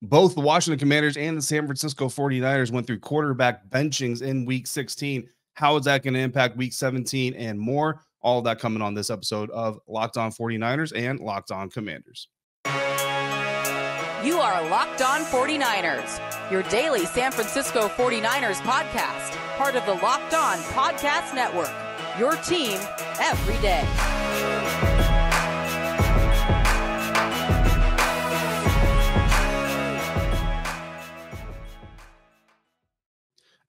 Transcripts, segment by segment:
Both the Washington Commanders and the San Francisco 49ers went through quarterback benchings in Week 16. How is that going to impact Week 17 and more? All of that coming on this episode of Locked On 49ers and Locked On Commanders. You are Locked On 49ers, your daily San Francisco 49ers podcast, part of the Locked On Podcast Network, your team every day.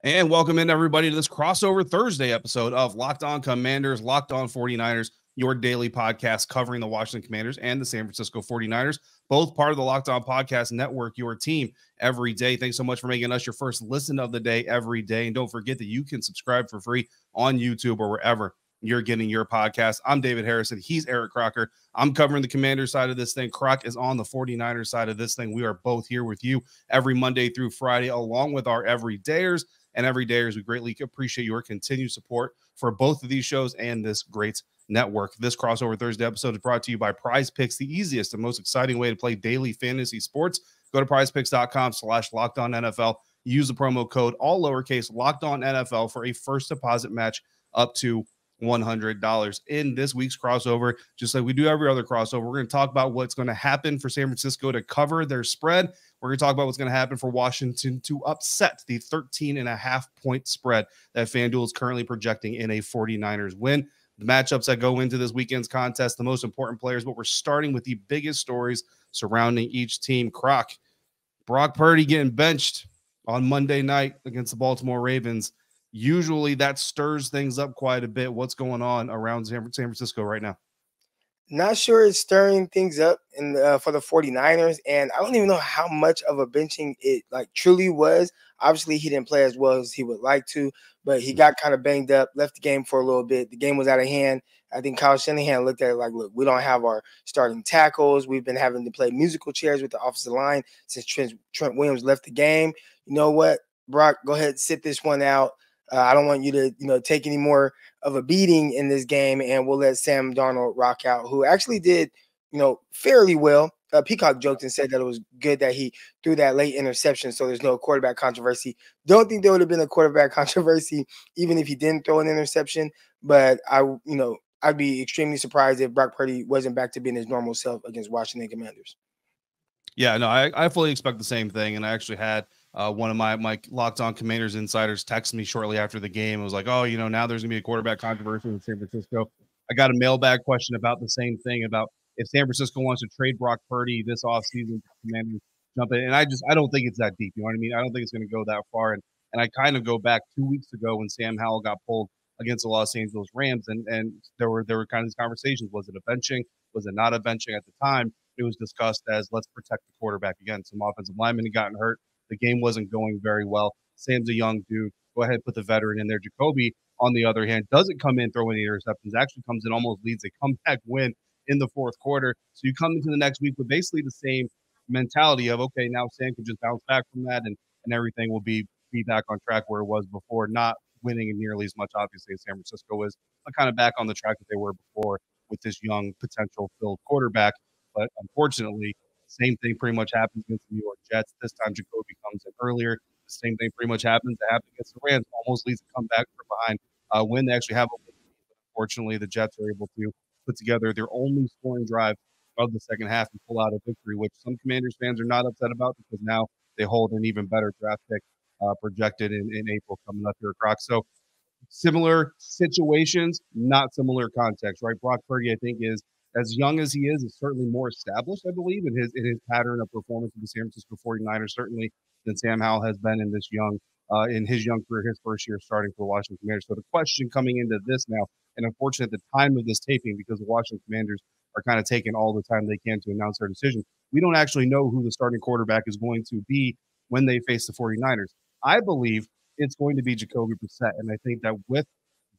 And welcome in everybody to this crossover Thursday episode of Locked On Commanders, Locked On 49ers, your daily podcast covering the Washington Commanders and the San Francisco 49ers, both part of the Locked On Podcast Network, your team every day. Thanks so much for making us your first listen of the day every day. And don't forget that you can subscribe for free on YouTube or wherever you're getting your podcast. I'm David Harrison. He's Eric Crocker. I'm covering the Commanders side of this thing. Croc is on the 49ers side of this thing. We are both here with you every Monday through Friday, along with our everydayers. And everydayers, we greatly appreciate your continued support for both of these shows and this great network. This crossover Thursday episode is brought to you by PrizePicks, the easiest and most exciting way to play daily fantasy sports. Go to prizepicks.com/LockedOnNFL. Use the promo code, all lowercase, LockedOnNFL for a first deposit match up to $100. In this week's crossover, just like we do every other crossover, we're going to talk about what's going to happen for San Francisco to cover their spread. We're going to talk about what's going to happen for Washington to upset the 13.5-point spread that FanDuel is currently projecting in a 49ers win. The matchups that go into this weekend's contest, the most important players, but we're starting with the biggest stories surrounding each team. Croc, Brock Purdy getting benched on Monday night against the Baltimore Ravens. Usually that stirs things up quite a bit. What's going on around San Francisco right now? Not sure it's stirring things up for the 49ers, and I don't even know how much of a benching it truly was. Obviously, he didn't play as well as he would like to, but he got kind of banged up, left the game for a little bit. The game was out of hand. I think Kyle Shanahan looked at it like, look, we don't have our starting tackles. We've been having to play musical chairs with the offensive line since Trent Williams left the game. You know what, Brock, go ahead, sit this one out. I don't want you to, take any more of a beating in this game, and we'll let Sam Darnold rock out, who actually did, fairly well. Peacock joked and said that it was good that he threw that late interception, so there's no quarterback controversy. Don't think there would have been a quarterback controversy even if he didn't throw an interception, but I'd be extremely surprised if Brock Purdy wasn't back to being his normal self against Washington Commanders. Yeah, no, I fully expect the same thing, and I actually had one of my Locked On Commanders insiders text me shortly after the game. It was like, oh, now there's going to be a quarterback controversy in San Francisco. I got a mailbag question about the same thing, about if San Francisco wants to trade Brock Purdy this offseason, Commanders jump in. And I don't think it's that deep. You know what I mean? I don't think it's going to go that far. And I kind of go back 2 weeks ago when Sam Howell got pulled against the Los Angeles Rams, and there were kind of these conversations. Was it a benching? Was it not a benching? At the time, it was discussed as let's protect the quarterback again. Some offensive linemen had gotten hurt. The game wasn't going very well. Sam's a young dude. Go ahead, put the veteran in there. Jacoby, on the other hand, doesn't come in throwing the interceptions. Actually comes in, almost leads a comeback win in the fourth quarter. So you come into the next week with basically the same mentality of, okay, now Sam can just bounce back from that, and everything will be back on track where it was before, not winning nearly as much, obviously, as San Francisco is, but kind of back on the track that they were before with this young potential filled quarterback. But unfortunately, same thing pretty much happens against the New York Jets. This time Jacoby comes in earlier. The same thing pretty much happens. It happened against the Rams. Almost leads to come back from behind. When they actually have a win. Unfortunately, the Jets are able to put together their only scoring drive of the second half and pull out a victory, which some Commanders fans are not upset about because now they hold an even better draft pick projected in April coming up here, Croc. So similar situations, not similar context, right? Brock Purdy, I think, is as young as he is certainly more established, I believe, in his pattern of performance with the San Francisco 49ers, certainly than Sam Howell has been in his young career, his first year starting for the Washington Commanders. So the question coming into this now, and unfortunately at the time of this taping, because the Washington Commanders are kind of taking all the time they can to announce their decision, we don't actually know who the starting quarterback is going to be when they face the 49ers. I believe it's going to be Jacoby Brissett, and I think that with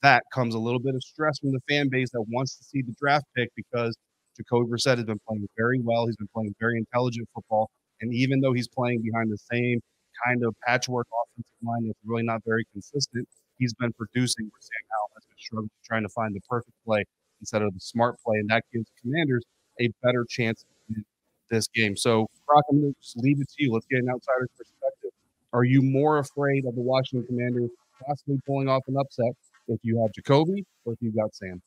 that comes a little bit of stress from the fan base that wants to see the draft pick because Jacoby Brissett has been playing very well. He's been playing very intelligent football. And even though he's playing behind the same kind of patchwork offensive line that's really not very consistent, he's been producing where Sam Howell has been struggling trying to find the perfect play instead of the smart play. And that gives the Commanders a better chance this game. So, Brock, I'm going to just leave it to you. Let's get an outsider's perspective. Are you more afraid of the Washington Commanders possibly pulling off an upset if you have Jacoby or if you've got Sam?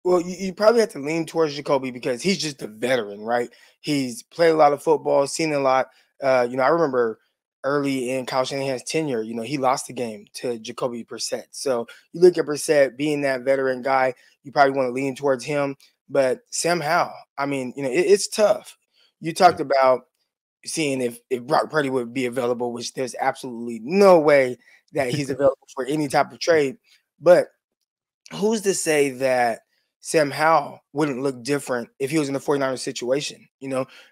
Well, you probably have to lean towards Jacoby because he's just a veteran, right? He's played a lot of football, seen a lot. I remember early in Kyle Shanahan's tenure, he lost the game to Jacoby Brissett. So you look at Brissett being that veteran guy, you probably want to lean towards him. But Sam Howell, I mean, it's tough. You talked about seeing if Brock Purdy would be available, which there's absolutely no way that he's available for any type of trade. But who's to say that Sam Howell wouldn't look different if he was in the 49ers situation?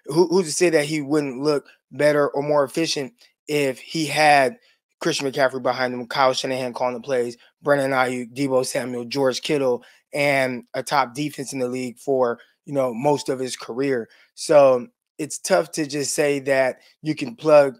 Who's to say that he wouldn't look better or more efficient if he had Christian McCaffrey behind him, Kyle Shanahan calling the plays, Brandon Ayuk, Deebo Samuel, George Kittle, and a top defense in the league for, most of his career. So it's tough to just say that you can plug,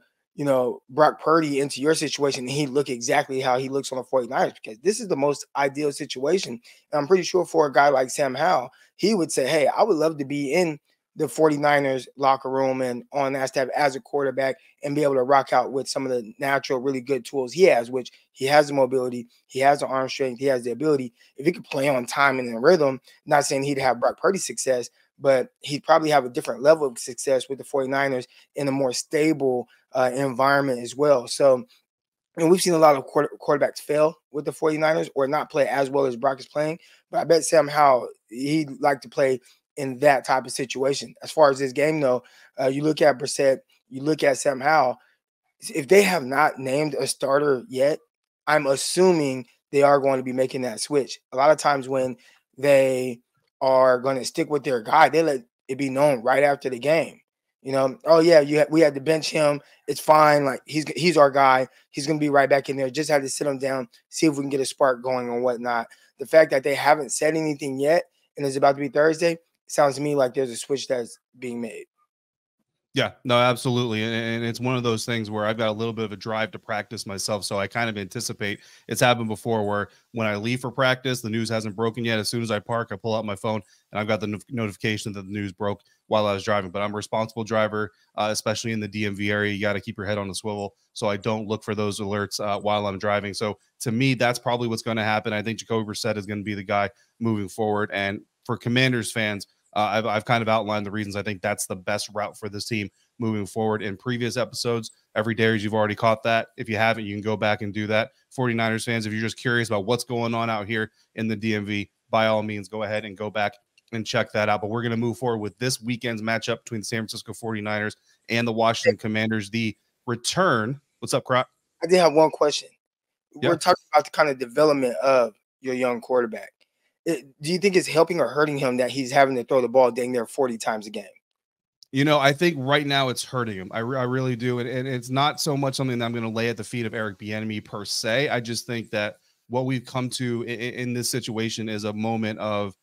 Brock Purdy into your situation and he look exactly how he looks on the 49ers, because this is the most ideal situation. And I'm pretty sure for a guy like Sam Howell, he would say, hey, I would love to be in the 49ers locker room and on that staff as a quarterback and be able to rock out with some of the natural, really good tools he has, which he has the mobility, he has the arm strength, he has the ability. If he could play on time and in rhythm, not saying he'd have Brock Purdy success, but he'd probably have a different level of success with the 49ers in a more stable environment as well. So, and we've seen a lot of quarterbacks fail with the 49ers or not play as well as Brock is playing. But I bet Sam Howell, he'd like to play in that type of situation. As far as this game, though, you look at Brissett, you look at Sam Howell. If they have not named a starter yet, I'm assuming they are going to be making that switch. A lot of times when they are going to stick with their guy, they let it be known right after the game. Oh yeah, we had to bench him. It's fine. Like he's our guy. He's going to be right back in there. Just had to sit him down, see if we can get a spark going and whatnot. The fact that they haven't said anything yet and it's about to be Thursday, sounds to me like there's a switch that's being made. Yeah, no, absolutely. And it's one of those things where I've got a little bit of a drive to practice myself. So I kind of anticipate, it's happened before where when I leave for practice, the news hasn't broken yet. As soon as I park, I pull out my phone and I've got the notification that the news broke while I was driving. But I'm a responsible driver, especially in the DMV area. You got to keep your head on the swivel. So I don't look for those alerts while I'm driving. So to me, that's probably what's going to happen. I think Jacoby Brissett is going to be the guy moving forward. And for Commanders fans, I've kind of outlined the reasons I think that's the best route for this team moving forward in previous episodes. Every Dares, you've already caught that. If you haven't, you can go back and do that. 49ers fans, if you're just curious about what's going on out here in the DMV, by all means, go ahead and go back and check that out. But we're going to move forward with this weekend's matchup between the San Francisco 49ers and the Washington Commanders. The return. What's up, Croc? I did have one question. Yeah. We're talking about the kind of development of your young quarterback. Do you think it's helping or hurting him that he's having to throw the ball dang near 40 times a game? I think right now it's hurting him. I really do. And it's not so much something that I'm going to lay at the feet of Eric Bieniemy per se. I just think that what we've come to in this situation is a moment of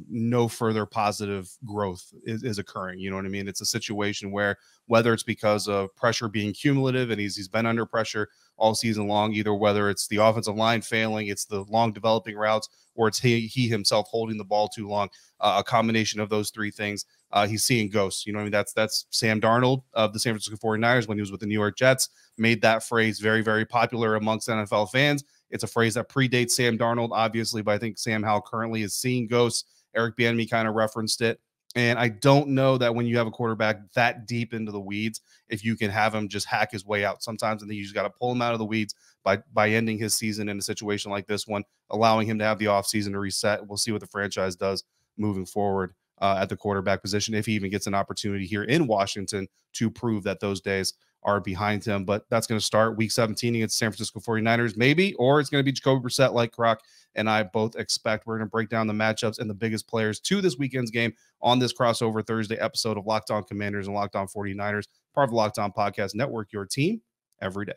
no further positive growth is occurring. You know what I mean? It's a situation where whether it's because of pressure being cumulative and he's been under pressure all season long, either whether it's the offensive line failing, it's the long developing routes, or it's he himself holding the ball too long, a combination of those three things, he's seeing ghosts. You know what I mean? That's Sam Darnold of the San Francisco 49ers when he was with the New York Jets, made that phrase very, very popular amongst NFL fans. It's a phrase that predates Sam Darnold, obviously, but I think Sam Howell currently is seeing ghosts. Eric Bieniemy kind of referenced it. And I don't know that when you have a quarterback that deep into the weeds, if you can have him just hack his way out. Sometimes I think you just got to pull him out of the weeds by ending his season in a situation like this one, allowing him to have the offseason to reset. We'll see what the franchise does moving forward at the quarterback position, if he even gets an opportunity here in Washington to prove that those days are behind him. But that's going to start week 17 against San Francisco 49ers, maybe, or it's going to be Jacoby Brissett like Croc and I both expect. We're going to break down the matchups and the biggest players to this weekend's game on this crossover Thursday episode of Locked On Commanders and Locked On 49ers, part of the Locked On Podcast Network, your team every day.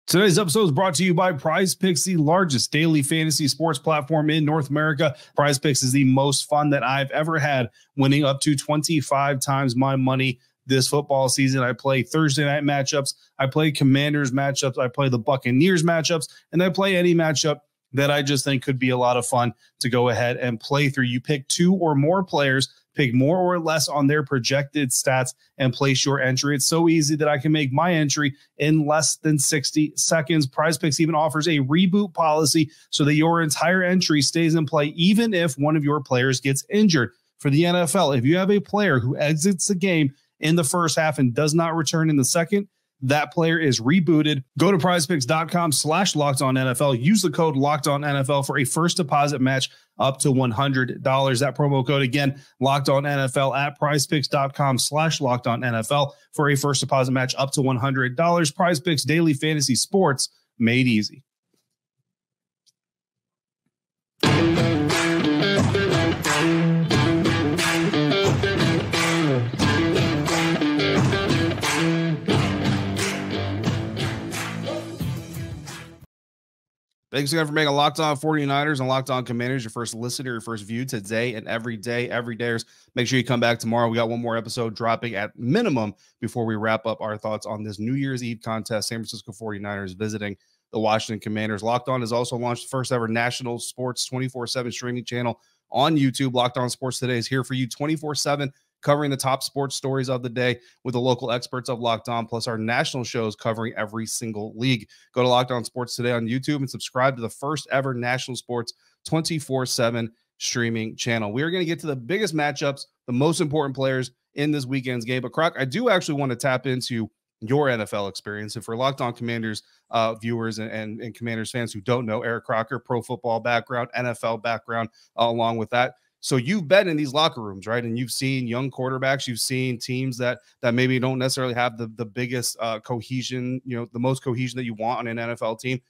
Today's episode is brought to you by PrizePicks, the largest daily fantasy sports platform in North America. PrizePicks is the most fun that I've ever had, winning up to 25 times my money this football season. I play Thursday night matchups, I play Commanders matchups, I play the Buccaneers matchups, and I play any matchup that I just think could be a lot of fun to go ahead and play through. You pick two or more players pick more or less on their projected stats, and place your entry. It's so easy that I can make my entry in less than 60 seconds. PrizePicks even offers a reboot policy so that your entire entry stays in play even if one of your players gets injured. For the NFL, if you have a player who exits the game in the first half and does not return in the second, that player is rebooted. Go to prizepicks.com/LockedOnNFL. Use the code LockedOnNFL for a first deposit match up to $100. That promo code again, LockedOnNFL at prizepicks.com/LockedOnNFL for a first deposit match up to $100. PrizePicks, daily fantasy sports made easy. Thanks again for making Locked On 49ers and Locked On Commanders your first listen or your first view today and every day. Make sure you come back tomorrow. We got one more episode dropping at minimum before we wrap up our thoughts on this New Year's Eve contest. San Francisco 49ers visiting the Washington Commanders. Locked On has also launched the first ever national sports 24/7 streaming channel on YouTube. Locked On Sports Today is here for you 24/7. Covering the top sports stories of the day with the local experts of Locked On, plus our national shows covering every single league. Go to Locked On Sports Today on YouTube and subscribe to the first ever national sports 24/7 streaming channel. We are going to get to the biggest matchups, the most important players in this weekend's game. But Croc, I do actually want to tap into your NFL experience. And for Locked On Commanders viewers and Commanders fans who don't know, Eric Crocker, pro football background, NFL background, along with that. So you've been in these locker rooms, right? And you've seen young quarterbacks, you've seen teams that maybe don't necessarily have the biggest cohesion, the most cohesion that you want on an NFL team.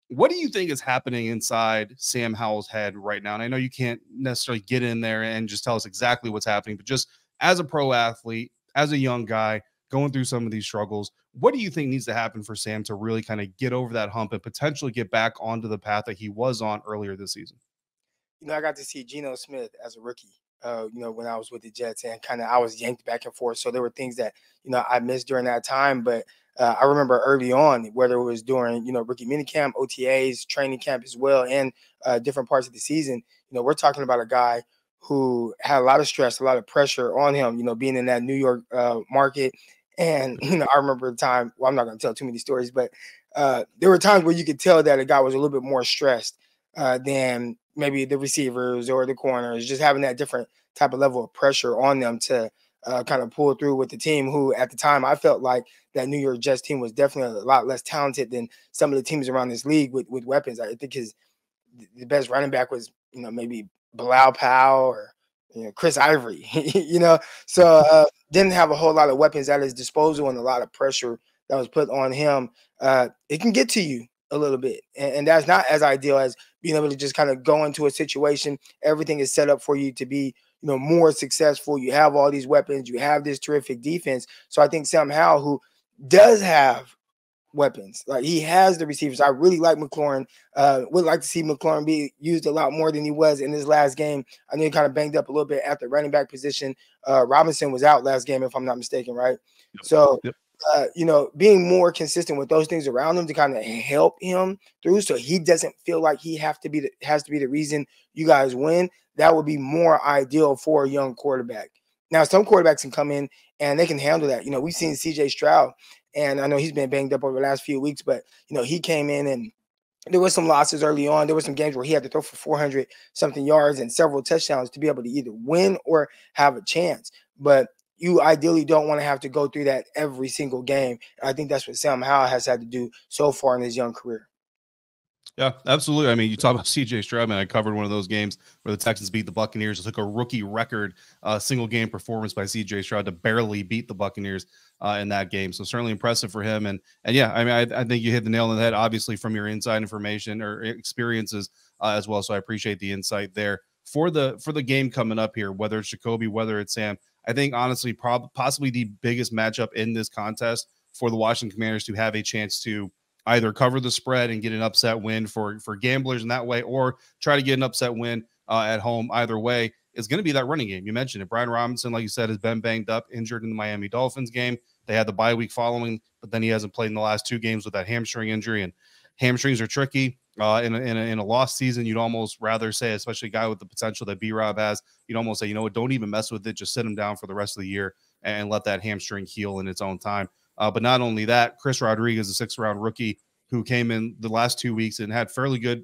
What do you think is happening inside Sam Howell's head right now? And I know you can't necessarily get in there and just tell us exactly what's happening, but just as a pro athlete, as a young guy going through some of these struggles, what do you think needs to happen for Sam to really kind of get over that hump and potentially get back onto the path that he was on earlier this season? I got to see Geno Smith as a rookie, when I was with the Jets, and kind of I was yanked back and forth. So there were things that, I missed during that time. But I remember early on, whether it was during, rookie minicamp, OTAs, training camp as well, and different parts of the season, we're talking about a guy who had a lot of stress, a lot of pressure on him, being in that New York market. And, I remember the time, well, I'm not going to tell too many stories, but there were times where you could tell that a guy was a little bit more stressed than maybe the receivers or the corners, just having that different type of level of pressure on them to kind of pull through with the team, who at the time I felt like that New York Jets team was definitely a lot less talented than some of the teams around this league with weapons. I think the best running back was, maybe Bilal Powell or, Chris Ivory, so didn't have a whole lot of weapons at his disposal and a lot of pressure that was put on him. It can get to you a little bit. And that's not as ideal as being able to just kind of go into a situation. Everything is set up for you to be, more successful. You have all these weapons. You have this terrific defense. So I think Sam Howell, who does have weapons, like he has the receivers. I really like McLaurin. Would like to see McLaurin be used a lot more than he was in his last game. I know he kind of banged up a little bit at the running back position. Robinson was out last game, if I'm not mistaken, right? Yep. So yep. Being more consistent with those things around him to kind of help him through, so he doesn't feel like he has to be the reason you guys win. That would be more ideal for a young quarterback. Now, some quarterbacks can come in and they can handle that. We've seen C.J. Stroud, and I know he's been banged up over the last few weeks, but he came in and there was some losses early on. There were some games where he had to throw for 400 something yards and several touchdowns to be able to either win or have a chance. But you ideally don't want to have to go through that every single game. And I think that's what Sam Howell has had to do so far in his young career. Yeah, absolutely. I mean, you talk about C.J. Stroud, man. I covered one of those games where the Texans beat the Buccaneers. It took a rookie record single game performance by C.J. Stroud to barely beat the Buccaneers in that game. So certainly impressive for him. And yeah, I mean, I think you hit the nail on the head, obviously, from your inside information or experiences as well. So I appreciate the insight there. For the game coming up here, whether it's Jacoby, whether it's Sam, I think honestly, possibly the biggest matchup in this contest for the Washington Commanders to have a chance to either cover the spread and get an upset win for gamblers in that way, or try to get an upset win at home. Either way, is going to be that running game. You mentioned it. Brian Robinson, like you said, has been banged up, injured in the Miami Dolphins game. They had the bye week following, but then he hasn't played in the last two games with that hamstring injury. And Hamstrings are tricky. In a lost season, you'd almost rather say, especially a guy with the potential that B-Rob has, you'd almost say, you know what, don't even mess with it. Just sit him down for the rest of the year and let that hamstring heal in its own time. But not only that, Chris Rodriguez, a 6th-round rookie who came in the last 2 weeks and had fairly good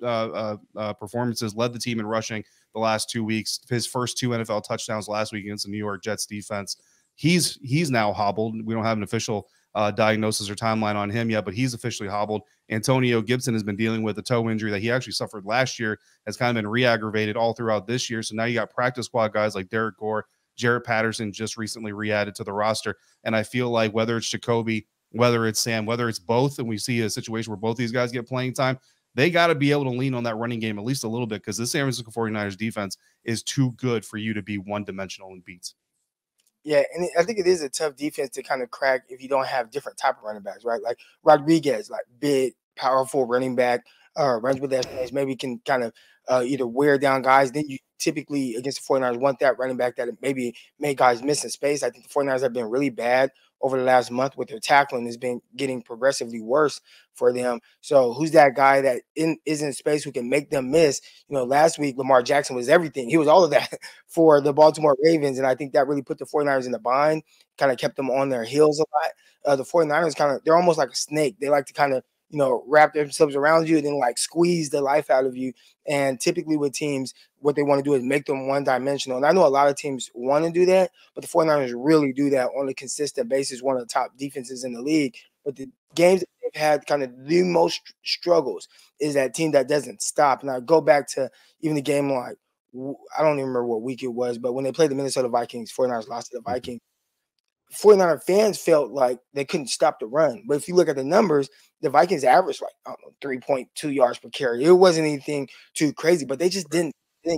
performances, led the team in rushing the last 2 weeks. His first 2 NFL touchdowns last week against the New York Jets defense. He's now hobbled. We don't have an official diagnosis or timeline on him yet, but he's officially hobbled. Antonio Gibson has been dealing with a toe injury that he actually suffered last year, has kind of been re-aggravated all throughout this year. So now you got practice squad guys like Derek Gore, Jarrett Patterson just recently re-added to the roster. And I feel like whether it's Jacoby, whether it's Sam, whether it's both, and we see a situation where both these guys get playing time, they got to be able to lean on that running game at least a little bit, because this San Francisco 49ers defense is too good for you to be one-dimensional in beats. Yeah, and I think it is a tough defense to kind of crack if you don't have different type of running backs, right? Like Rodriguez, like big, powerful running back, runs with that space, maybe can kind of either wear down guys. Then you typically, against the 49ers, want that running back that maybe made guys miss in space. I think the 49ers have been really bad over the last month with their tackling. Has been getting progressively worse for them. So who's that guy that is in space who can make them miss? You know, last week, Lamar Jackson was everything. He was all of that for the Baltimore Ravens, and I think that really put the 49ers in the bind, kind of kept them on their heels a lot. The 49ers they're almost like a snake. They like to kind of, you know, wrap themselves around you and then like squeeze the life out of you. And typically with teams, what they want to do is make them one-dimensional. And I know a lot of teams want to do that, but the 49ers really do that on a consistent basis, one of the top defenses in the league. But the games that they've had kind of the most struggles is that team that doesn't stop. And I go back to even the game like, I don't even remember what week it was, but when they played the Minnesota Vikings, 49ers lost to the Vikings. 49er fans felt like they couldn't stop the run. But if you look at the numbers, the Vikings averaged like, I don't know, 3.2 yards per carry. It wasn't anything too crazy, but they just didn't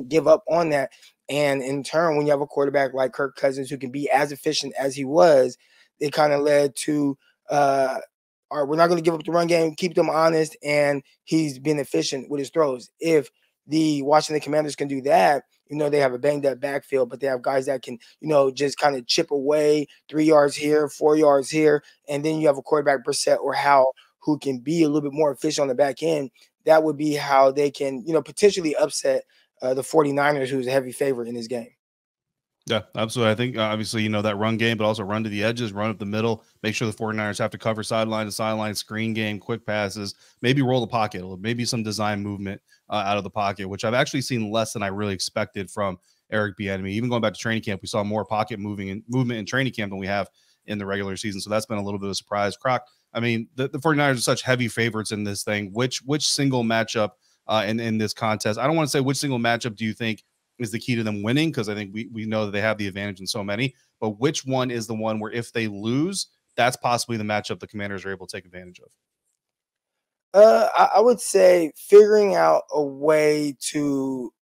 give up on that. And in turn, when you have a quarterback like Kirk Cousins who can be as efficient as he was, it kind of led to all right, we're not going to give up the run game, keep them honest, and he's been efficient with his throws. If the Washington Commanders can do that, you know, they have a banged-up backfield, but they have guys that can, you know, just kind of chip away 3 yards here, 4 yards here, and then you have a quarterback, Brissett or Howell, who can be a little bit more efficient on the back end. That would be how they can, you know, potentially upset the 49ers, who's a heavy favorite in this game. Yeah, absolutely. I think, obviously, you know, that run game, but also run to the edges, run up the middle, make sure the 49ers have to cover sideline to sideline, screen game, quick passes, maybe roll the pocket, maybe some design movement out of the pocket, which I've actually seen less than I really expected from Eric Bieniemy. Even going back to training camp, we saw more pocket movement in training camp than we have in the regular season. So that's been a little bit of a surprise. Croc, I mean, the 49ers are such heavy favorites in this thing. Which single matchup in this contest? I don't want to say which single matchup do you think is the key to them winning, because I think we know that they have the advantage in so many, but which one is the one where if they lose, that's possibly the matchup the Commanders are able to take advantage of? I would say figuring out a way to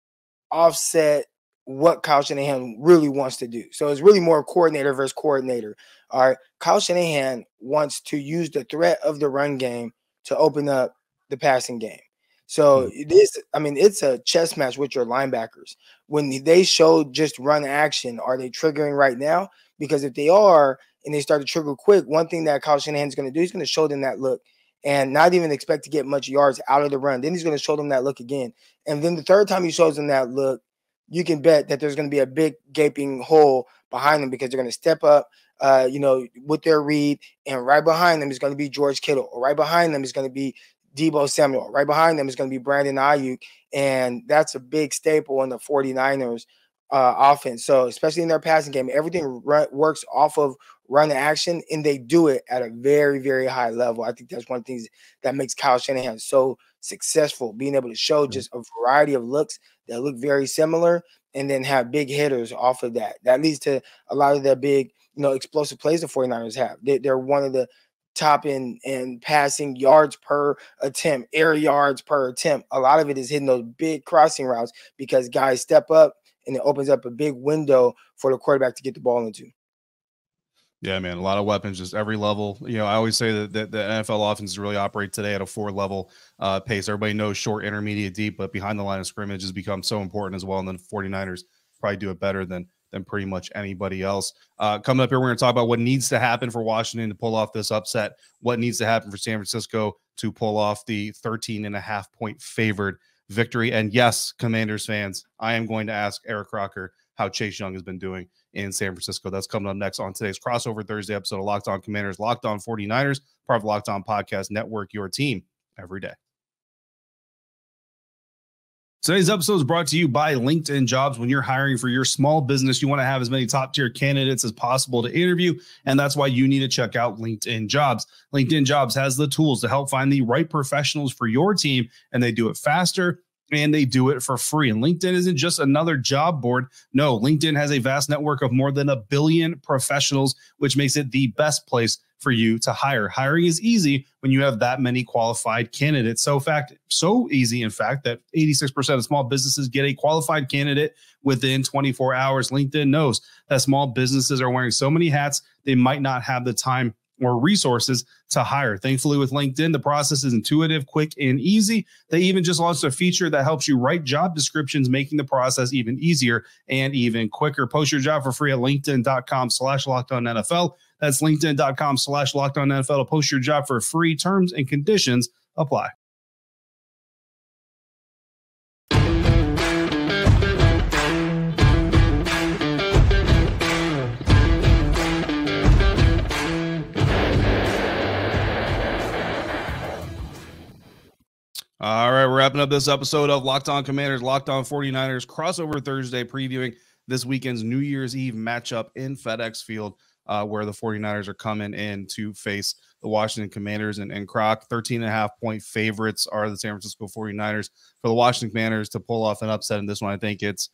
offset what Kyle Shanahan really wants to do. So it's really more coordinator versus coordinator. All right. Kyle Shanahan wants to use the threat of the run game to open up the passing game. So it's a chess match with your linebackers. When they show just run action, are they triggering right now? Because if they are and they start to trigger quick, one thing that Kyle Shanahan is going to do is going to show them that look and not even expect to get much yards out of the run. Then he's going to show them that look again. And then the third time he shows them that look, you can bet that there's going to be a big gaping hole behind them because they're going to step up, with their read. And right behind them is going to be George Kittle. Or right behind them is going to be Deebo Samuel. Right behind them is going to be Brandon Ayuk. And that's a big staple in the 49ers offense. So especially in their passing game, everything works off of run action, and they do it at a very, very high level. I think that's one of the things that makes Kyle Shanahan so successful, being able to show just a variety of looks that look very similar and then have big hitters off of that. That leads to a lot of the big, explosive plays the 49ers have. They're one of the top in passing yards per attempt, air yards per attempt. A lot of it is hitting those big crossing routes because guys step up, and it opens up a big window for the quarterback to get the ball into. Yeah, man, a lot of weapons, just every level. I always say that the NFL offenses really operate today at a 4-level pace. Everybody knows short, intermediate, deep, but behind the line of scrimmage has become so important as well. And then 49ers probably do it better than than pretty much anybody else. Coming up here, we're going to talk about what needs to happen for Washington to pull off this upset, what needs to happen for San Francisco to pull off the 13.5-point favored victory. And yes, Commanders fans, I am going to ask Eric Crocker how Chase Young has been doing in San Francisco. That's coming up next on today's Crossover Thursday episode of Locked On Commanders, Locked On 49ers, part of Locked On Podcast Network, your team every day. Today's episode is brought to you by LinkedIn Jobs. When you're hiring for your small business, you want to have as many top-tier candidates as possible to interview, and that's why you need to check out LinkedIn Jobs. LinkedIn Jobs has the tools to help find the right professionals for your team, and they do it faster, and they do it for free. And LinkedIn isn't just another job board. No, LinkedIn has a vast network of more than 1 billion professionals, which makes it the best place for you to hire. Hiring is easy when you have that many qualified candidates. So easy, in fact, that 86% of small businesses get a qualified candidate within 24 hours. LinkedIn knows that small businesses are wearing so many hats, they might not have the time or resources to hire. Thankfully, with LinkedIn, the process is intuitive, quick, and easy. They even just launched a feature that helps you write job descriptions, making the process even easier and even quicker. Post your job for free at linkedin.com/LockedOnNFL. That's linkedin.com/LockedOnNFL to post your job for free. Terms and conditions apply. All right, we're wrapping up this episode of Locked On Commanders, Locked On 49ers, Crossover Thursday, previewing this weekend's New Year's Eve matchup in FedEx Field, where the 49ers are coming in to face the Washington Commanders. And Croc, 13.5-point favorites are the San Francisco 49ers. For the Washington Commanders to pull off an upset in this one, I think it's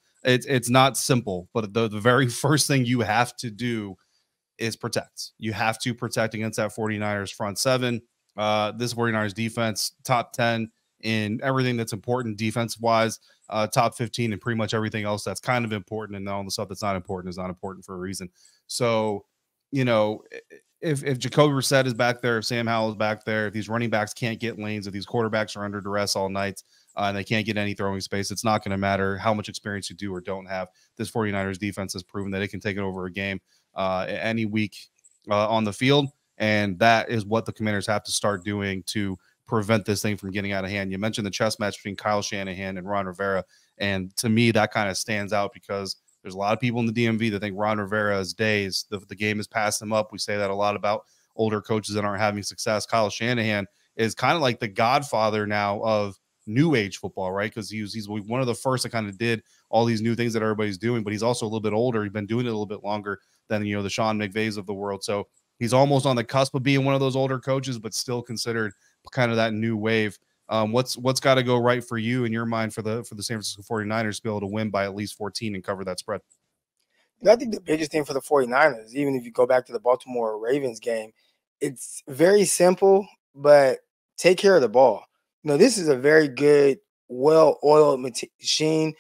not simple, but the very first thing you have to do is protect. You have to protect against that 49ers front seven. This 49ers defense, top 10 in everything that's important defense-wise, top 15 and pretty much everything else that's kind of important, and all the stuff that's not important is not important for a reason. So, you know, if Jacoby Brissett is back there, if Sam Howell is back there, if these running backs can't get lanes, if these quarterbacks are under duress all night and they can't get any throwing space, it's not going to matter how much experience you do or don't have. This 49ers defense has proven that it can take it over a game any week on the field, and that is what the Commanders have to start doing to prevent this thing from getting out of hand. You mentioned the chess match between Kyle Shanahan and Ron Rivera, and to me, that kind of stands out because there's a lot of people in the DMV that think Ron Rivera's days, the game has passed him up. We say that a lot about older coaches that aren't having success. Kyle Shanahan is kind of like the godfather now of new age football, right? Because he's one of the first that kind of did all these new things that everybody's doing, but he's also a little bit older. He's been doing it a little bit longer than, you know, the Sean McVays of the world. So he's almost on the cusp of being one of those older coaches, but still considered kind of that new wave. What's got to go right for you in your mind for the San Francisco 49ers to be able to win by at least 14 and cover that spread? I think the biggest thing for the 49ers, even if you go back to the Baltimore Ravens game, it's very simple, but take care of the ball. You know, this is a very good, well-oiled machine,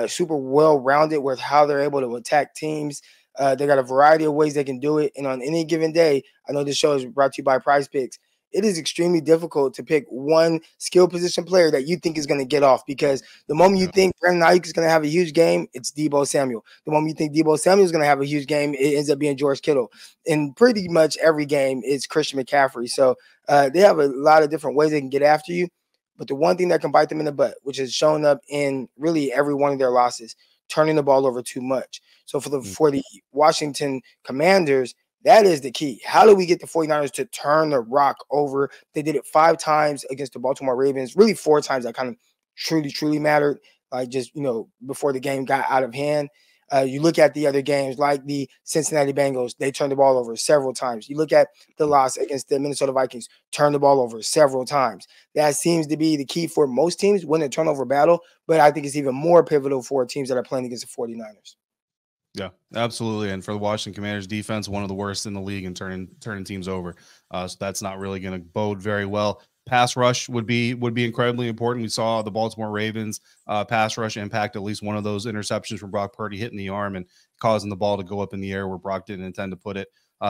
super well-rounded with how they're able to attack teams. They got a variety of ways they can do it. And on any given day, I know this show is brought to you by PrizePicks. It is extremely difficult to pick one skill position player that you think is going to get off, because the moment you think Brandon Ayuk is going to have a huge game, it's Deebo Samuel. The moment you think Deebo Samuel is going to have a huge game, it ends up being George Kittle. And pretty much every game is Christian McCaffrey. So they have a lot of different ways they can get after you. But the one thing that can bite them in the butt, which has shown up in really every one of their losses, turning the ball over too much. So for the Washington Commanders, that is the key. How do we get the 49ers to turn the rock over? They did it 5 times against the Baltimore Ravens, really 4 times that kind of truly mattered, like just, you know, before the game got out of hand. You look at the other games like the Cincinnati Bengals, they turned the ball over several times. You look at the loss against the Minnesota Vikings, turned the ball over several times. That seems to be the key for most teams, win a turnover battle, but I think it's even more pivotal for teams that are playing against the 49ers. Yeah, absolutely. And for the Washington Commanders defense, one of the worst in the league in turning teams over. So that's not really going to bode very well. Pass rush would be incredibly important. We saw the Baltimore Ravens pass rush impact at least one of those interceptions from Brock Purdy hitting the arm and causing the ball to go up in the air where Brock didn't intend to put it,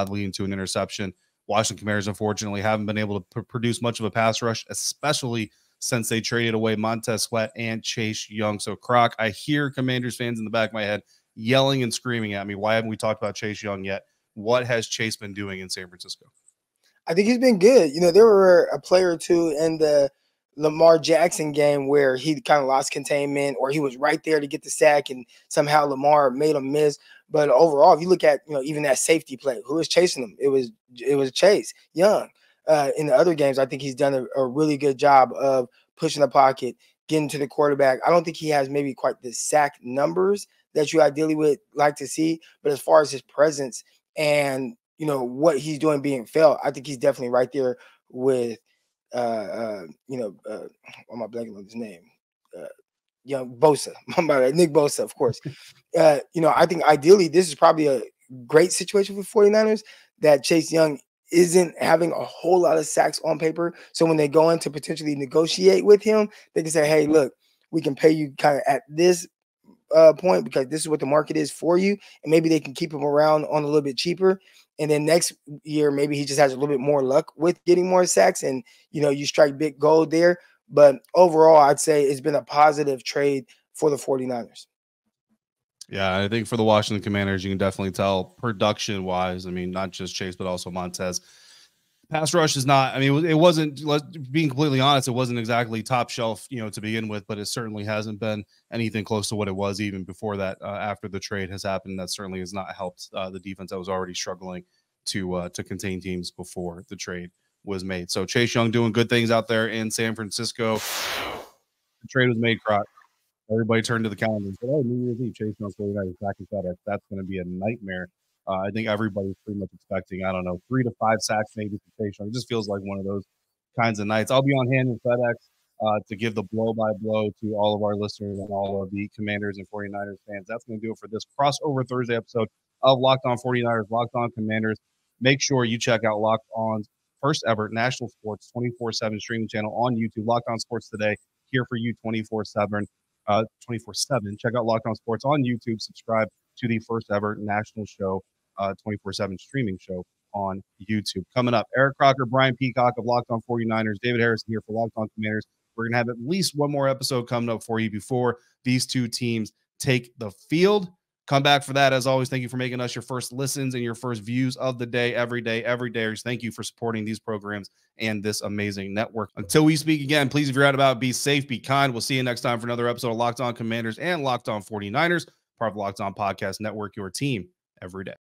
leading to an interception. Washington Commanders, unfortunately, haven't been able to produce much of a pass rush, especially since they traded away Montez Sweat and Chase Young. So, Croc, I hear Commanders fans in the back of my head yelling and screaming at me, why haven't we talked about Chase Young yet? What has Chase been doing in San Francisco? I think he's been good. There were a player or two in the Lamar Jackson game where he kind of lost containment, or he was right there to get the sack and somehow Lamar made him miss. But overall, if you look at, even that safety play, who was chasing him? It was Chase Young. In the other games, I think he's done a really good job of pushing the pocket, getting to the quarterback. I don't think he has maybe quite the sack numbers that you ideally would like to see, but as far as his presence and what he's doing being felt, I think he's definitely right there with am I blanking on his name? Young Bosa, Nick Bosa, of course. I think ideally this is probably a great situation for 49ers that Chase Young isn't having a whole lot of sacks on paper. So when they go in to potentially negotiate with him, they can say, hey, look, we can pay you kind of at this point because this is what the market is for you. And maybe they can keep him around on a little bit cheaper. And then next year, maybe he just has a little bit more luck with getting more sacks and, you strike big gold there. But overall, I'd say it's been a positive trade for the 49ers. Yeah, I think for the Washington Commanders, you can definitely tell production-wise, not just Chase, but also Montez. Pass rush is not, it wasn't, being completely honest, it wasn't exactly top shelf, to begin with, but it certainly hasn't been anything close to what it was even before that, after the trade has happened. That certainly has not helped the defense that was already struggling to contain teams before the trade was made. So Chase Young doing good things out there in San Francisco. The trade was made, Croc. Everybody turned to the calendar and said, oh, New Year's Eve, Chase Young, 49ers back in FedEx. That's going to be a nightmare. I think everybody's pretty much expecting, 3 to 5 sacks maybe for Chase Young. It just feels like one of those kinds of nights. I'll be on hand in FedEx to give the blow-by-blow to all of our listeners and all of the Commanders and 49ers fans. That's going to do it for this crossover Thursday episode of Locked On 49ers, Locked On Commanders. Make sure you check out Locked On's first ever national sports 24/7 streaming channel on YouTube. Locked On Sports Today, here for you 24/7. 24/7. Check out Locked On Sports on YouTube. Subscribe to the first ever national show, 24/7 streaming show on YouTube. Coming up, Eric Crocker, Brian Peacock of Locked On 49ers, David Harrison here for Locked On Commanders. We're going to have at least one more episode coming up for you before these two teams take the field. Come back for that. As always, thank you for making us your first listens and your first views of the day, every day, every day. Thank you for supporting these programs and this amazing network. Until we speak again, please, if you're out about, be safe, be kind. We'll see you next time for another episode of Locked On Commanders and Locked On 49ers, part of the Locked On Podcast Network, your team every day.